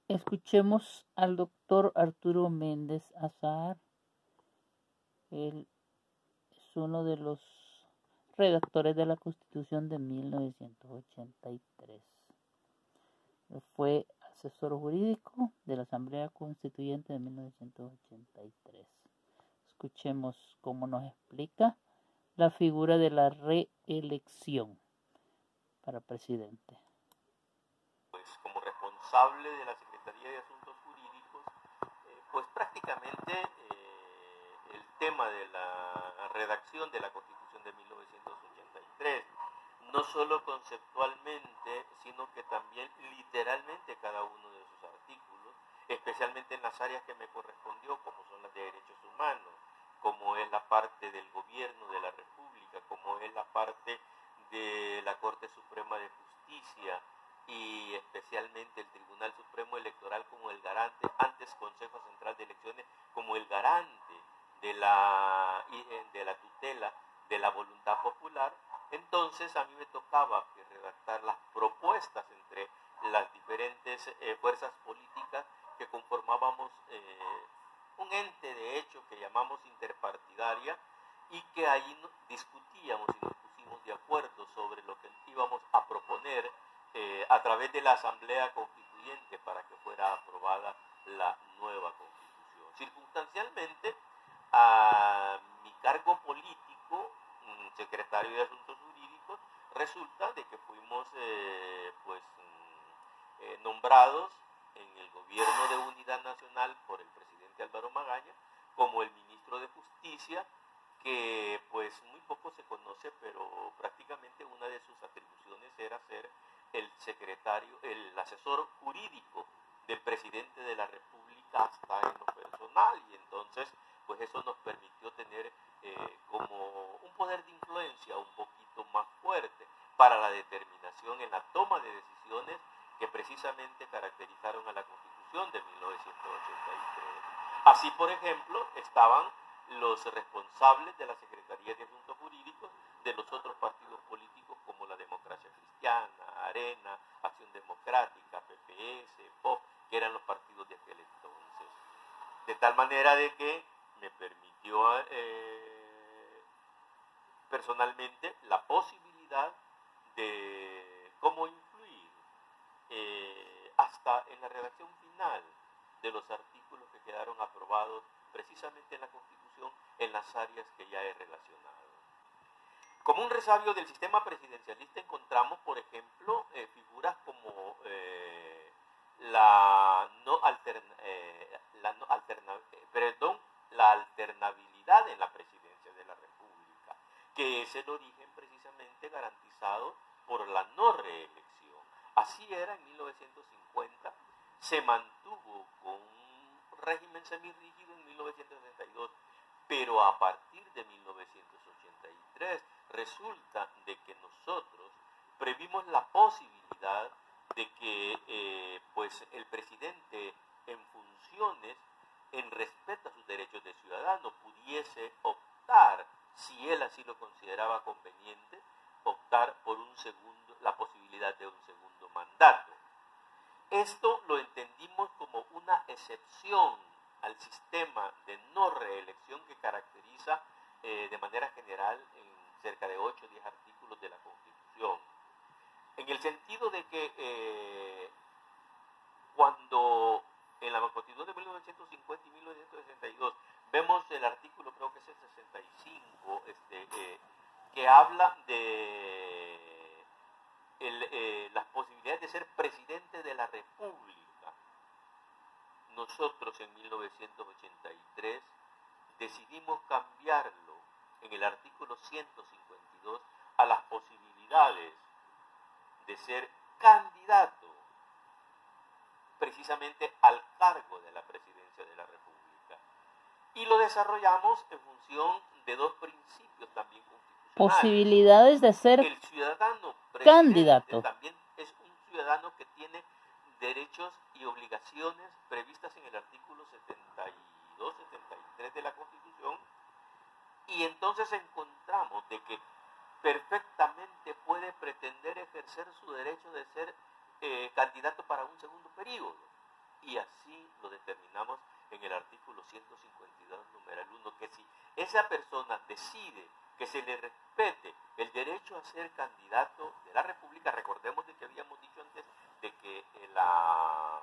Escuchemos al doctor Arturo Méndez Azar. Él es uno de los redactores de la Constitución de 1983. Fue asesor jurídico de la Asamblea Constituyente de 1983. Escuchemos cómo nos explica la figura de la reelección para presidente. Pues como responsable de la Secretaría de Asuntos Jurídicos, pues prácticamente el tema de la redacción de la Constitución de 1983, no solo conceptualmente, sino que también literalmente cada uno de sus artículos, especialmente en las áreas que me correspondió, como son las de derechos humanos, como es la parte del gobierno de la República, como es la parte de la Corte Suprema de Justicia, y especialmente el Tribunal Supremo Electoral como el garante, antes Consejo Central de Elecciones, como el garante de la tutela de la voluntad popular. Entonces a mí me tocaba redactar las propuestas entre las diferentes fuerzas políticas que conformábamos un ente de hecho que llamamos interpartidaria, y que ahí discutíamos y nos pusimos de acuerdo sobre lo que íbamos a proponer a través de la Asamblea Constituyente para que fuera aprobada la nueva Constitución. Circunstancialmente, a mi cargo político, secretario de Asuntos Jurídicos, resulta de que fuimos nombrados en el gobierno de unidad nacional por el presidente Álvaro Magaña como el ministro de Justicia, que pues muy poco se conoce, pero prácticamente una de sus atribuciones era ser el secretario, el asesor jurídico del presidente de la República hasta en lo personal, y entonces pues eso nos permitió tener como un poder de influencia un poquito más fuerte para la determinación en la toma de decisiones que precisamente caracterizaron a la Constitución de 1983. Así, por ejemplo, estaban los responsables de la Secretaría de Asuntos Jurídicos de los otros partidos políticos como la Democracia Cristiana, Arena, Acción Democrática, PPS, POP, que eran los partidos de aquel entonces. De tal manera de que me permitió personalmente la posibilidad de cómo influir hasta en la redacción final de los artículos que quedaron aprobados precisamente en la Constitución en las áreas que ya he relacionado. Como un resabio del sistema presidencialista encontramos, por ejemplo, figuras como la alternabilidad en la presidencia de la República, que es el origen precisamente garantizado por la no reelección. Así era en 1950, se mantuvo con un régimen semirrígido en 1962, pero a partir de 1983 resulta de que nosotros previmos la posibilidad de que el presidente en funciones, en respeto a sus derechos de ciudadano, pudiese optar, si él así lo consideraba conveniente, optar por la posibilidad de un segundo mandato. Esto lo entendimos como una excepción al sistema de no reelección que caracteriza de manera general en cerca de 8 o 10 artículos de la Constitución. En el sentido de que cuando en la Constitución de 1950 y 1962 vemos el artículo, creo que es el 65, que habla de las posibilidades de ser presidente de la República. Nosotros en 1983 decidimos cambiarlo en el artículo 152 a las posibilidades de ser candidato precisamente al cargo de la presidencia de la República. Y lo desarrollamos en función de dos principios también constitucionales. Posibilidades de ser el ciudadano candidato también es un ciudadano que tiene derechos y obligaciones previstas en el artículo 72, 73 de la Constitución, y entonces encontramos de que perfectamente puede pretender ejercer su derecho de ser candidato para un segundo periodo, y así lo determinamos en el artículo 152, numeral 1, que si esa persona decide que se le respete el derecho a ser candidato de la República, recordemos de que habíamos dicho antes de que la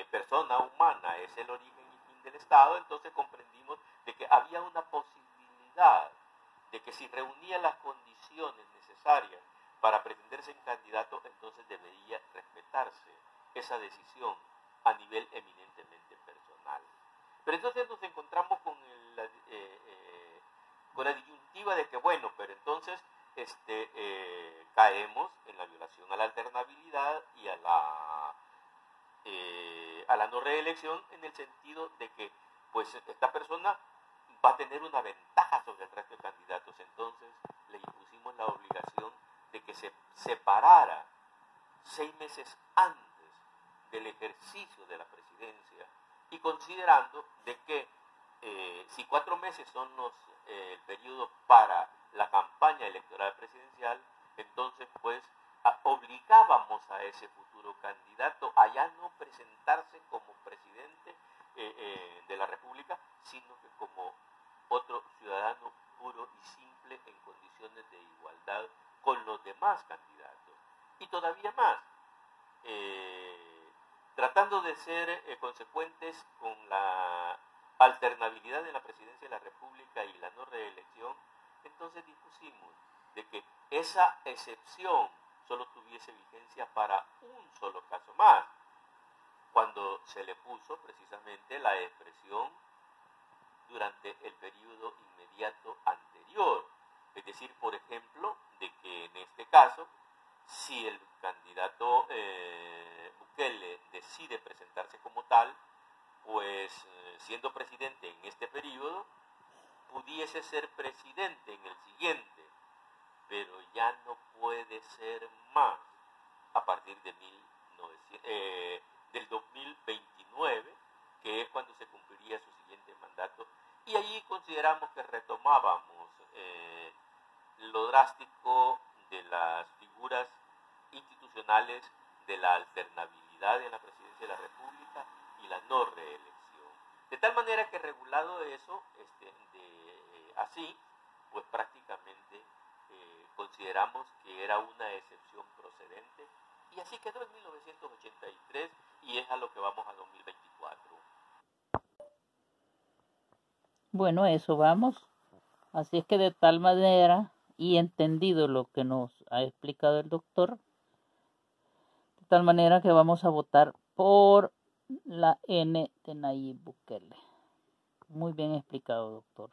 persona humana es el origen y fin del Estado, entonces comprendimos de que había una posibilidad de que si reunía las condiciones necesarias para pretenderse en candidato, entonces debería respetarse esa decisión a nivel eminentemente personal. Pero entonces nos encontramos con la disyuntiva de que, bueno, pero entonces caemos en la violación a la alternabilidad y a la no reelección, en el sentido de que pues esta persona va a tener una ventaja sobre el resto de candidatos. Entonces le impusimos la obligación de que se separara 6 meses antes del ejercicio de la presidencia, y considerando de que si 4 meses son el periodo para la campaña electoral presidencial, entonces pues obligábamos a ese futuro candidato a ya no presentarse como presidente de la República, sino que como otro ciudadano puro y simple en condiciones de igualdad con los demás candidatos. Y todavía más, tratando de ser consecuentes con la alternabilidad de la presidencia de la República y la no reelección, entonces dispusimos de que esa excepción solo tuviese vigencia para un solo caso más, cuando se le puso precisamente la expresión durante el periodo inmediato anterior. Es decir, por ejemplo, de que en este caso, si el candidato Bukele decide presentarse como tal, pues siendo presidente en este periodo, pudiese ser presidente en el siguiente, pero ya no puede ser más a partir de del 2029, que es cuando se cumpliría su siguiente mandato. Y allí consideramos que retomábamos lo drástico de las figuras institucionales de la alternabilidad en la presidencia de la República y la no reelección. De tal manera que regulado eso, así, pues prácticamente consideramos que era una excepción procedente, y así quedó en 1983, y es a lo que vamos a 2024. Bueno, eso vamos. Así es que de tal manera, y entendido lo que nos ha explicado el doctor, de tal manera que vamos a votar por la N de Nayib Bukele. Muy bien explicado, doctor.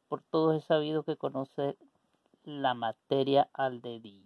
Por todo he sabido que conoce la materia al dedillo.